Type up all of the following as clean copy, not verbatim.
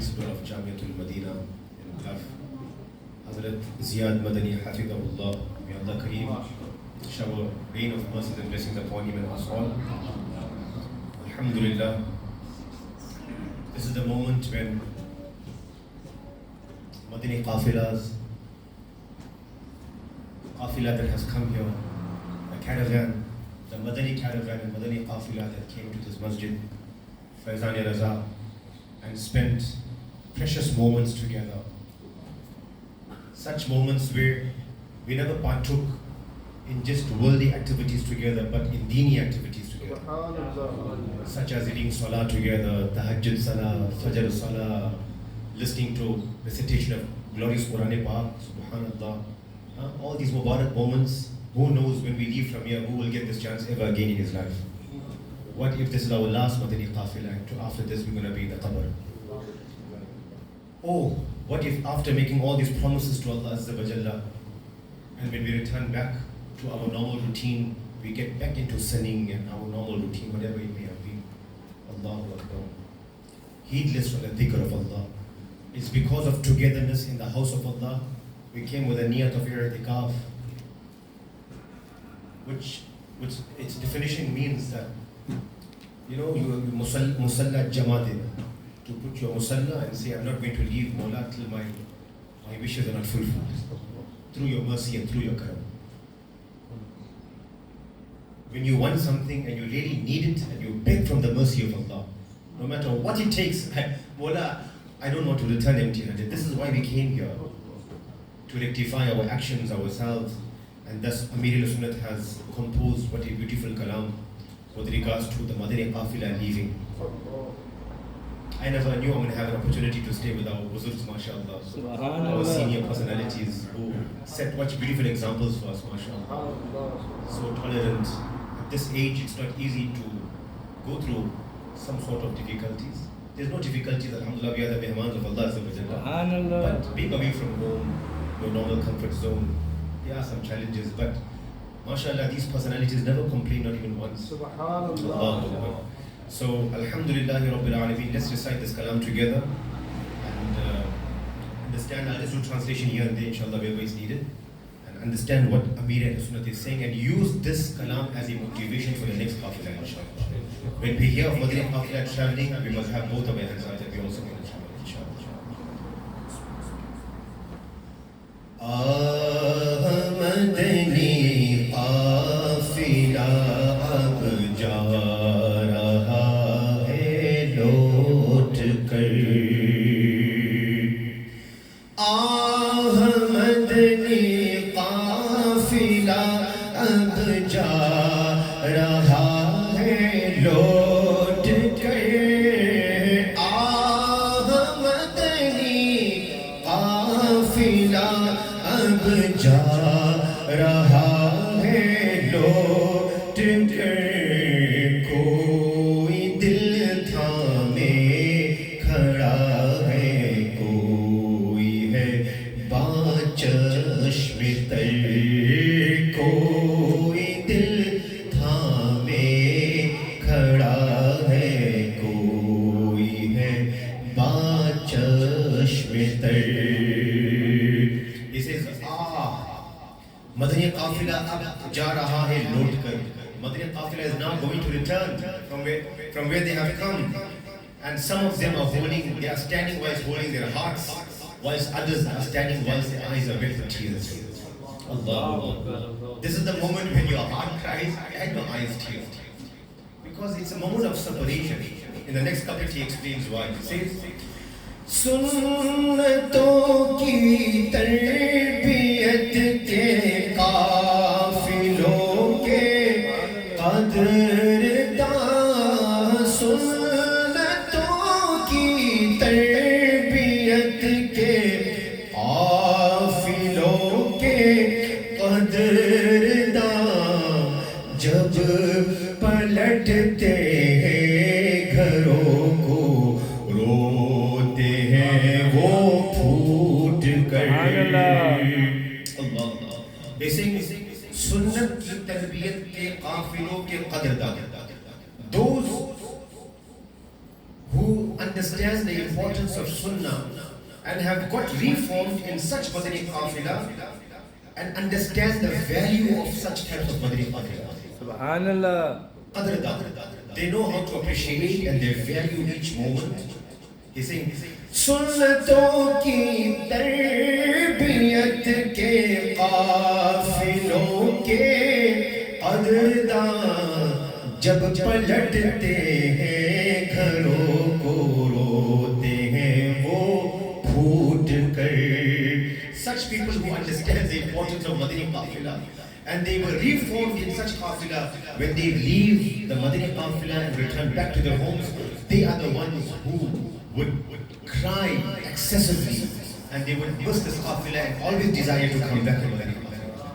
Principal of Jamiatul Madina in Kaf, Hazrat Ziyad Madani Hafidahullah. May Allah Kareem shower rain of mercy and blessings upon him and us all. Alhamdulillah. This is the moment when Madani Qafila that has come here, a caravan, the Madani caravan and Madani Qafila that came to this masjid, Faizan Raza, and spent precious moments together. Such moments where we never partook in just worldly activities together, but in dini activities together. Such as reading salah together, tahajjud salah, fajr salah, listening to recitation of glorious Quran Pak, subhanallah. All these Mubarak moments, who knows when we leave from here, who will get this chance ever again in his life? What if this is our last Madani Qafila and after this we're going to be in the qabr? Oh, what if after making all these promises to Allah Azza wa Jalla, and when we return back to our normal routine, we get back into sinning and our normal routine, whatever it may have been. Allahu Akbar. Heedless from the dhikr of Allah. It's because of togetherness in the house of Allah. We came with a niyat of i'tikaf, which its definition means that, you know, you musalla jamadin, to put your musalla and say, I'm not going to leave Mawla till my wishes are not fulfilled. Through your mercy and through your karam. When you want something and you really need it and you beg from the mercy of Allah, no matter what it takes, Mawla, I don't want to return empty-handed. This is why we came here, to rectify our actions ourselves. And thus Amir al-Sunnat has composed what a beautiful kalam with regards to the Madani Qafila leaving. I never knew I'm going to have an opportunity to stay with our Buzurgs, mashallah, our senior personalities who set such beautiful examples for us, mashallah. So tolerant. At this age, it's not easy to go through some sort of difficulties. There's no difficulties, alhamdulillah, we are the mehmans of Allah Azza wa Jalla. But being away from home, your normal comfort zone, there are some challenges, but mashallah, these personalities never complain, not even once. Subhanallah. So, alhamdulillahi rabbil alameen, let's recite this kalam together and understand. I'll just do translation here and there, inshallah, wherever is needed, and understand what Amir al-Sunnat is saying, and use this kalam as a motivation for the next qafila, inshallah. When we hear of Madani Qafila traveling, we must have both of our hands out that we also going to travel, inshallah. Madani Qafila ab ja Madani Qafila ab ja raha hai lौट कर. Madani Qafila is now going to return from where they have come. And some of them are they are standing whilst holding their hearts, whilst others are standing whilst their eyes are wet with tears. Allah. This is the moment when your heart cries and your eyes tears. Because it's a moment of separation. In the next couplet he explains why. He says, सुन्नतों की तरबियत के काफिलों के कदरदां, सुन्नतों की तरबियत के काफिलों के कदरदां, जब पलटते हैं घरों को रोते हैं वो फूट कर. सुन्नत की तरबियत के काफिलों के कदरदान. Those who understand the importance of Sunnah and have got reformed in such Madani Qafila and understand the value of such types of Madani Qafila. Subhanallah. They know how to appreciate and they value each moment. He's saying, सुन्नतों की तरबियत के काफिलों के कदरदान जब पलटते हैं घरों को रोते हैं वो फूट कर. Such people who understand the importance of Madani Qafila and they were reformed in such Qafila, when they leave the Madani Qafila and return back to their homes, they are the ones who would cry excessively and they would miss this Qafila and always desire to come back to Madani Qafila.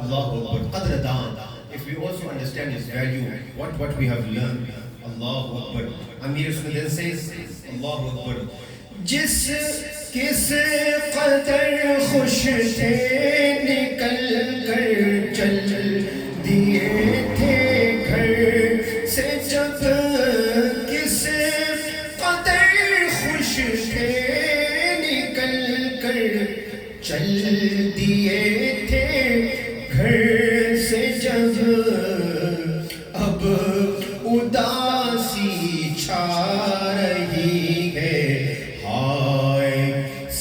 Allahu Akbar. Qadr daan. If we also understand its value, what we have learned. Allahu Akbar. Amir Sunnah says, Allahu Akbar. जिस किस कदर खुश थे निकल कर चल दिए थे घर से जब किस कदर खुश थे निकल कर चल दिए थे घर से जब अब उदासी छा रही है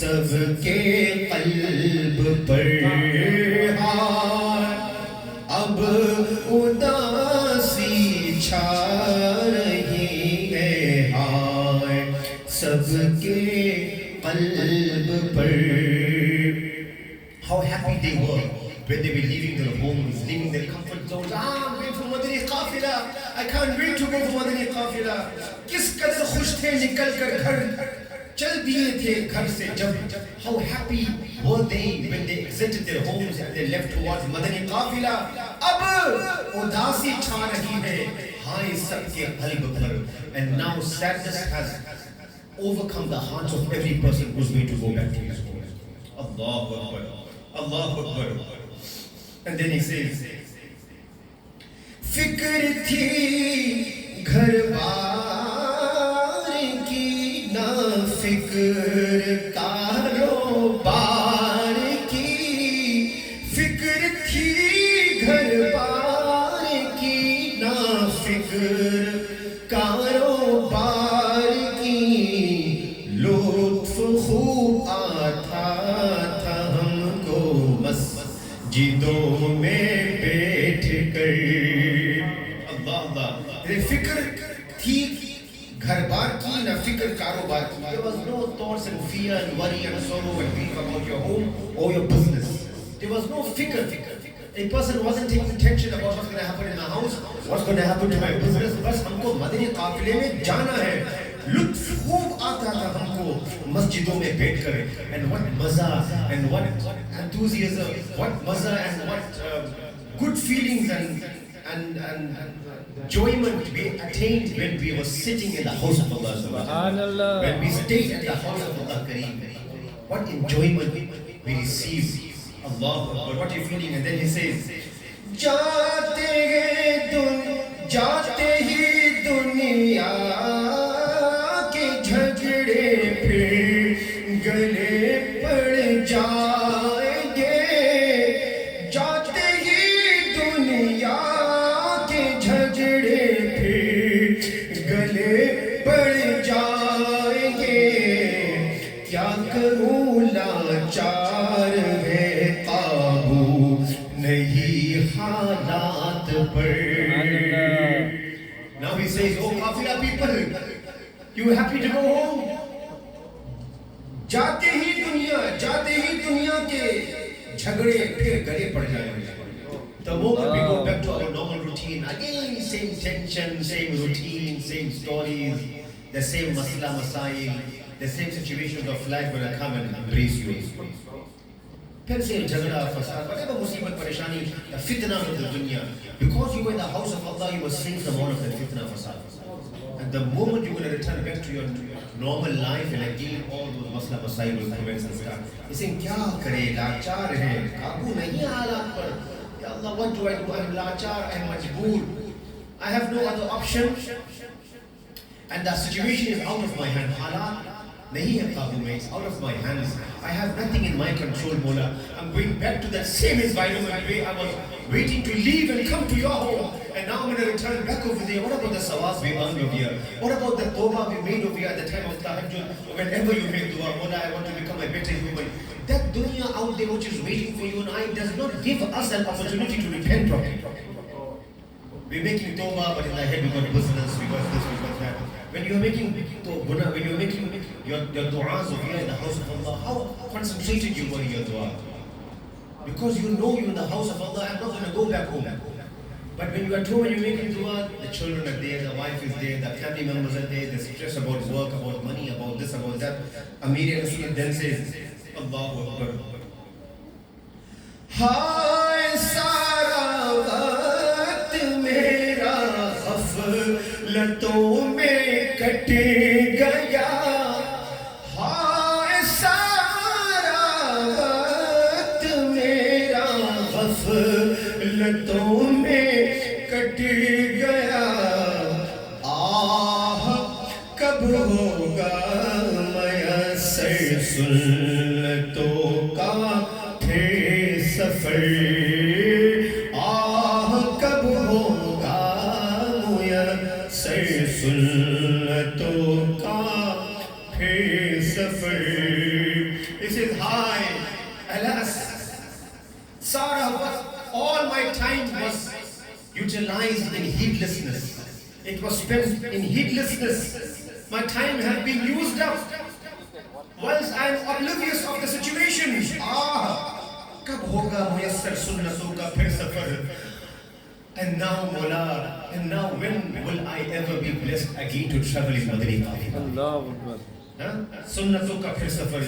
सबके कल्ब पर अब उदासी छा रही है हाय सबके कल्ब पर. How happy they were when they were leaving their homes, leaving their comfort zones. I'm waiting for Madani Qafila. I can't wait to go for Madani Qafila. किस कदर खुश थे निकल कर घर चल दिए थे घर से जब. How happy were they when they exited their homes and they left towards Madani Qafila. अब उदासी छा रही है हाय सबके कल्ब पर. And now sadness has overcome the hearts of every person who's going to go back to his home. Allahu Akbar. Allahu Akbar. And then he says, फिक्र थी घर बार की ना फिक्र कारोबार की. फिक्र थी घर बार की ना फिक्र कारोबार की. लुत्फ खूब आता था हमको मस्जिदों में बैठ कर. फिक्र थी घर बार की ना फिक्र कारोबार की. There was no thoughts and fear and worry and sorrow and grief about your home or your business. There was no fikr. A person wasn't taking tension about what's going to happen in my house, what's going to happen to my business. बस हमको मदनी काफिले में जाना है. लुत्फ खूब आता था हमको मस्जिदों में बैठकर. And what मजा and what enthusiasm, what मजा and what good feelings and enjoyment we attained when we were sitting in the house of Allah Subhanahu. When we stayed at the house of Allah Kareem, what enjoyment we received. Allah, what are you feeling? And then he says, जाते ही दुनिया के झगड़े फिर गले पड़ जाएंगे. जाते ही दुनिया के झगड़े फिर गले पड़ जाएंगे. क्या करूं लाचार है काबू नहीं हालात पर. Now he says, oh Qafila people, you happy to go home? जाते ही दुनिया के झगड़े फिर गले पड़ जाएंगे. The moment we go back to our normal routine, again same tension, same routine, same stories, the same masla masail, the same situations of life will come and embrace you. फिर से झगड़ा फसाद whatever मुसीबत परेशानी, the fitna of the dunya. Because you were in the house of Allah, you were seeing from all of that fitna fasad. And the moment you're going to return back to your normal life, and again all those masla masail will commence and start. You're saying, क्या करे लाचार है, काबू नहीं हालात पर. Ya Allah, what do I do? I'm laachar, I'm majboor. I have no other option. And the situation is out of my hand. Halat nahi hai kabu mein, it's out of my hands. I have nothing in my control, Mola. I'm going back to that same environment where I was waiting to leave and come to your home. And now I'm going to return back over there. What about the sawabs we earned over here? What about the tawbah we made over here at the time of tahajjud? Whenever you make dua, Mola, I want to become a better human. That dunya out there which is waiting for you and I does not give us an opportunity to repent from it. We're making tawbah, but in our head we got business, we got this, we got that. When you're making tawbah, when you're making your du'as over here in the house of Allah, how concentrated you were in your dua? Because you know you're in the house of Allah, I'm not going to go back home. But when you are told when you're making dua, the children are there, the wife is there, the family members are there, they're stressed about work, about money, about this, about that. Amir Rasul then says, Allahu Akbar. Hai sara waqt mera ghaflaton mein kat gaya. Hai sara waqt mera ghaflaton mein kat gaya. Ah kab hoga mayassar sunnatों का सफर आह कब होगा मुयस्सर सुन्नतों का फिर सफर. This is high. Alas, Sarah, all my time was utilized in heedlessness. It was spent in heedlessness. My time had been used up whilst I am oblivious of the situation. Kab hoga muyassar sunnatों का फिर सफर. And now, Mola, and now when will I ever be blessed again to travel in Madani Kaaba? Allahu Akbar. Sunnatों का फिर सफर.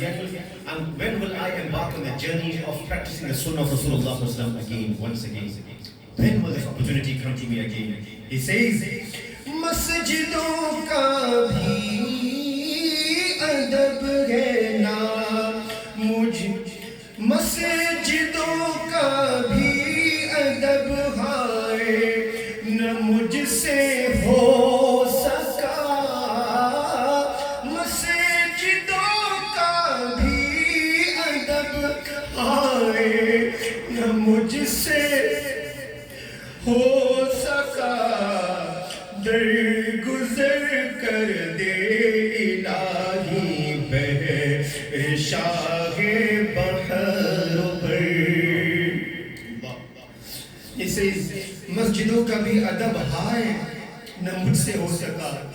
And when will I embark on the journey of practicing the sunnah of Rasulullah again, once again? When will this opportunity come to me again? He says, Masjidon ka bhi adab hai na mujh. मस्जिदों का भी अदब है न मुझसे हो सका. मस्जिदों का भी अदब है न मुझसे हो सका. दर गुजर कर दे इलाही बहर Shah He says, masjidon ka bhi adab hai, na mujhse ho saka.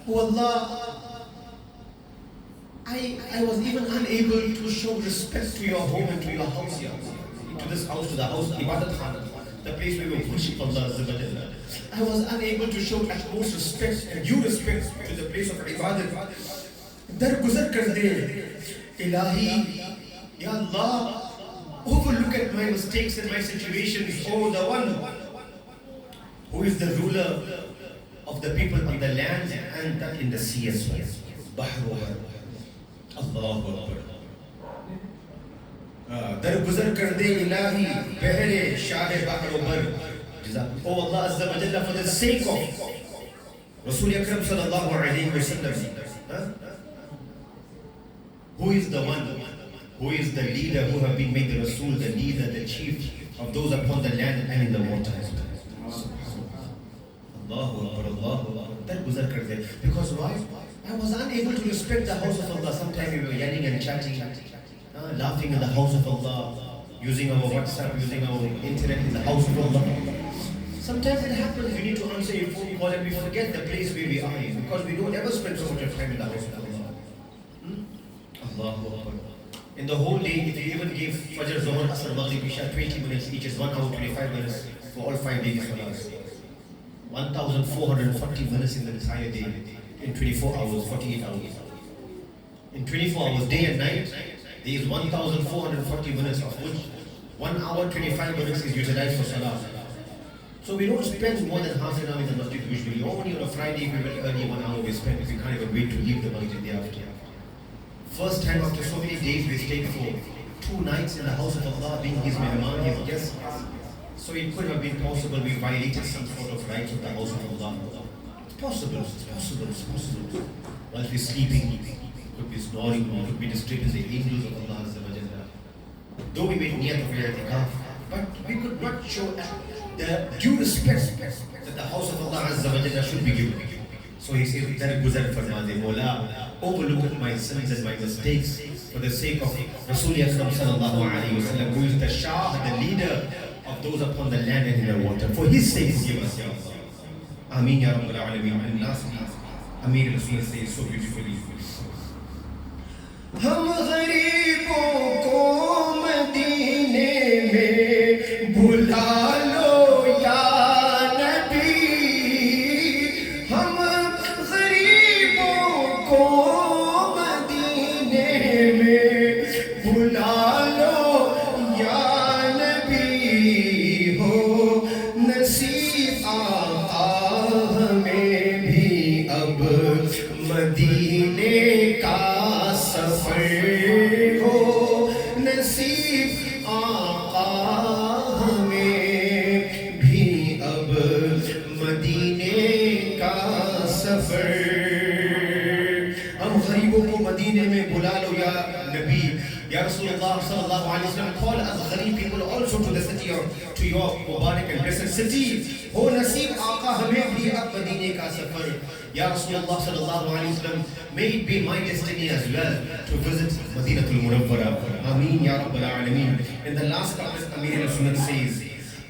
Oh Allah, I was even unable to show respect to your home and to your house here. To this house, to the house, Ibadat Khana, the place where we worship Allah. I was unable to show utmost respect and due respect to the place of Ibadat. Dar guzar kar de, Ilahi, Ya Allah, overlook at my mistakes and my situations. Oh, the one who is the ruler of the people on the land and that in the sea as well. Bahru Allahu Akbar. Dar guzar kar de ilahi behre shahe bahru bar. Oh Allah Azza wa Jalla, for the sake of Rasul Akram sallallahu alayhi wa sallam, who is the one, who is the leader, who have been made the Rasul, the leader, the chief of those upon the land and in the water as well. Allahu Akbar, Allahu Akbar. That guzar kar de. Because why? I was unable to respect the house of Allah. Sometimes we were yelling and chatting, laughing in the house of Allah, using our WhatsApp, using our internet in the house of Allah. Sometimes it happens, we need to answer a phone call and we forget the place where we are in, because we don't ever spend so much of time in the house of Allah. Allahu Akbar. In the whole day, if you even give Fajr, Zohar, Asr, Maghrib, Isha 20 minutes each, is 1 hour 25 minutes for all 5 days for us. 1,440 minutes in the entire day. In 24 hours, 48 hours. In 24 hours, day and night, there is 1,440 minutes, of which 1 hour 25 minutes is utilized for Salah. So we don't spend more than half an hour in the masjid usually. Only on a Friday, we will early 1 hour we spend, we can't even wait to leave the masjid day after. First time after so many days, we stayed for 2 nights in the house of Allah, being His mehman, His guest. So it could have been possible we violated some sort of rights of the house of Allah. possible, it's possible, it's possible. While we're sleeping, could be snoring, or could be disturbing the angels of Allah Azza wa Jalla. Though we made niyat of i'tikaf, but we could not show the due respect that the house of Allah Azza wa Jalla should be given. So he says, that Guzar Farmade Mola, overlook my sins and my mistakes for the sake of Rasulullah sallallahu alayhi wa sallam, who is the Shah, the leader of those upon the land and in the water. For his sake, give us, Ya Allah. Ameen Ya Rabbal Alameen. And lastly, Amir Rasul says so beautifully, हम गरीबों को मदीने में बुला लो या नबी, हम गरीबों को मदीने में बुला लो या नबी, हो नसीब आका हमें भी अब मदीने का सफर, हो नसीब आका हमें भी अब मदीने का सफर। हम गरीबों को मदीने में बुला लो या नबी, या Rasulullah sallallahu alaihi wasallam, call us gharib people also to the city of, to your Mubarak and blessed city. हो नसीब आका हमें भी अब मदीने का सफर। Ya Rasulullah sallallahu alaihi wasallam, may it be my destiny as well to visit Madinatul Munawwara. Ameen Ya Rabbal Alameen. In the last couplet, Amir Rasul says,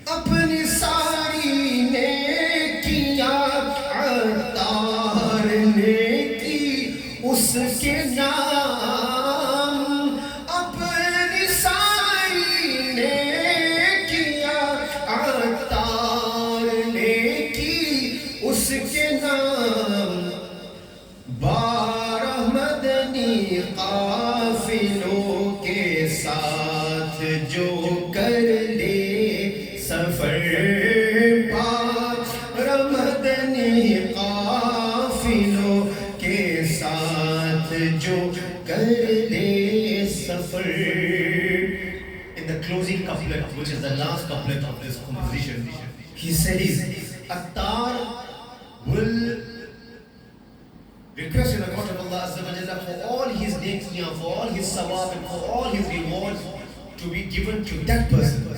अपनी सारी नेकियां अतार ने की उसके नाम, अपनी सारी नेकियां अतार ने की उसके नाम, 12 मदनी काफिलों के साथ जो कर ले सफर, 12 मदनी काफिलों के साथ जो कर ले सफर। In the closing couplet, which is the last couplet of this composition, he says, Attar will request in the court of Allah Azza wa Jalla for all his nekiyan, for all his sawab, and for all his rewards to be given to that person.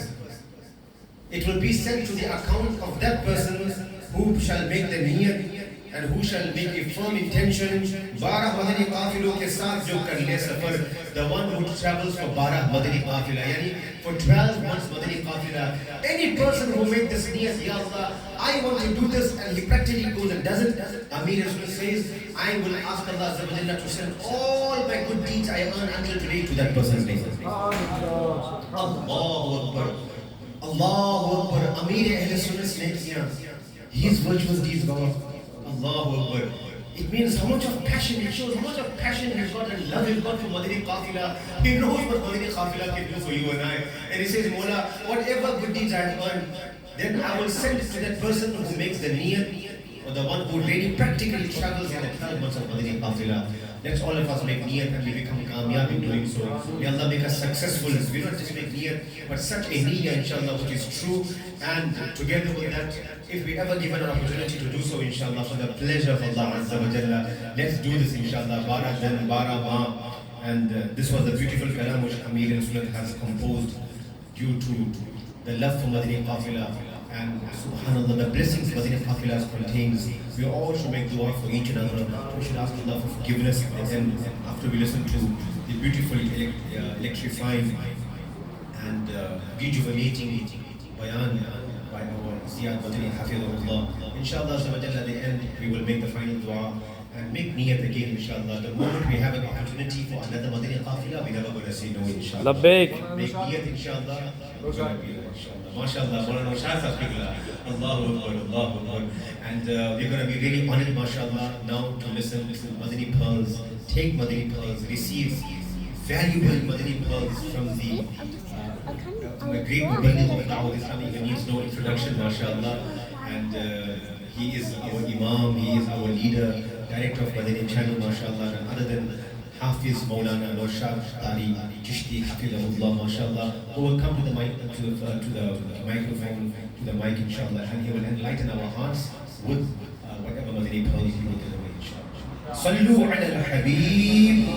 It will be sent to the account of that person who shall make the niyat and who shall make a firm intention. 12 madani qafilon ke saath jo kar le safar, the one who travels for 12 madani qafila, yani for 12 months madani qafila. Any person who makes this niyat, Ya Allah, I want to do this, and he practically goes and does it, Amir Rasul says, I will ask Allah Azza wa Jalla to send all my good deeds I earn until today to that person's name. Allahu Akbar. Allahu Akbar. Amir Ahl Sunnah's nekiyan, his virtuous deeds, God. Allahu Akbar. It means how much of passion, it shows how much of passion he's got and love he's got for Madani Qafila. He knows what Madani Qafila can do for you and I. And he says, Mola, whatever good deeds I have earned, then I will send it to that person who makes the niyat, or the one who really practically travels in the 12 months of Madani Qafila. Let's all of us make niyat and we become kamyab in doing so. May Allah make us successful. We not just make niyat, but such a niyyah, inshallah, which is true. And together with that, if we ever given an opportunity to do so, inshallah, for the pleasure of Allah Azza wa Jalla, let's do this, inshallah. Bara dan, bara ma. And this was the beautiful kalam which Amir Rasul has composed due to the love for Madani Qafila. And subhanallah, the blessings Madani Qafila contains. We all should make dua for each other. We should ask Allah for forgiveness. And after we listen to the beautiful electrifying and rejuvenating bayan by our Ziyad Madani Hafidhullah, inshallah, at the end we will make the final dua and make niyat again, inshallah. The moment we have an opportunity for another Madani Qafila, we're never going to say no, inshallah. Labbaik. Make niyat, inshallah. We're going to be there, inshallah. MashaAllah, Maulana Shah Allahu Akbar, Allahu Akbar. And we're going to be really honored, mashallah, now to listen to Madani pearls. Take Madani pearls, receive valuable Madani pearls from the great Muballigh of Dawah Islami. He needs no introduction, mashallah. And he is our Imam, he is our leader, director of Madani channel, mashallah. And other than Hafiz Maulana Norshad Tari Chishti Hafidhullah, mashallah, who will come to the mic, to the microphone, to the mic, inshallah, and he will enlighten our hearts with whatever Allah, any apologies, he will get away, inshallah. Sallu ala al-Habib